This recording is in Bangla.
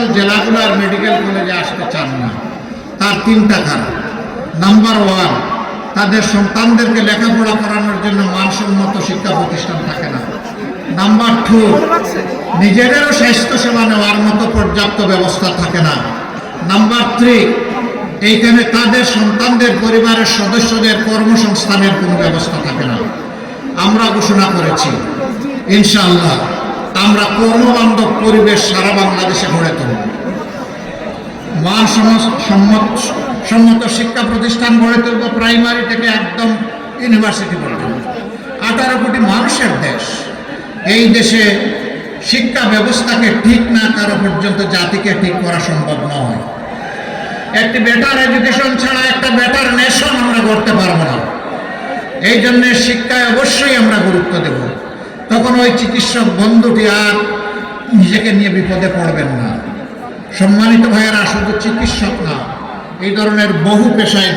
সকল জেলাগুলোর মেডিকেল কলেজে আসতে চান না, তার তিনটা কারণ। নাম্বার ওয়ান, তাদের সন্তানদেরকে লেখাপড়া করানোর জন্য মানসম্মত শিক্ষা প্রতিষ্ঠান থাকে না। নাম্বার টু, নিজেদেরও স্বাস্থ্যসেবা নেওয়ার মতো পর্যাপ্ত ব্যবস্থা থাকে না। নাম্বার থ্রি, এইখানে তাদের সন্তানদের পরিবারের সদস্যদের কর্মসংস্থানের কোনো ব্যবস্থা থাকে না। আমরা ঘোষণা করেছি ইনশাআল্লাহ আমরা কর্মবান্ধব পরিবেশ সারা বাংলাদেশে গড়ে তুলব। মানসম্মত শিক্ষা প্রতিষ্ঠান গড়ে তুলব, প্রাইমারি থেকে একদম ইউনিভার্সিটি পর্যন্ত। 18 কোটি মানুষের দেশ, এই দেশে শিক্ষা ব্যবস্থাকে ঠিক না করা পর্যন্ত জাতিকে ঠিক করা সম্ভব নয়। একটি বেটার এডুকেশন ছাড়া একটা বেটার নেশন আমরা গড়তে পারবো না। এই জন্য শিক্ষায় অবশ্যই আমরা গুরুত্ব দেব। তখন ওই চিকিৎসক বন্ধুটি আর নিজেকে নিয়ে বিপদে পড়বেন না। সম্মানিত ভাইয়েরা, শুধু চিকিৎসক না, এই ধরনের বহু পেশায়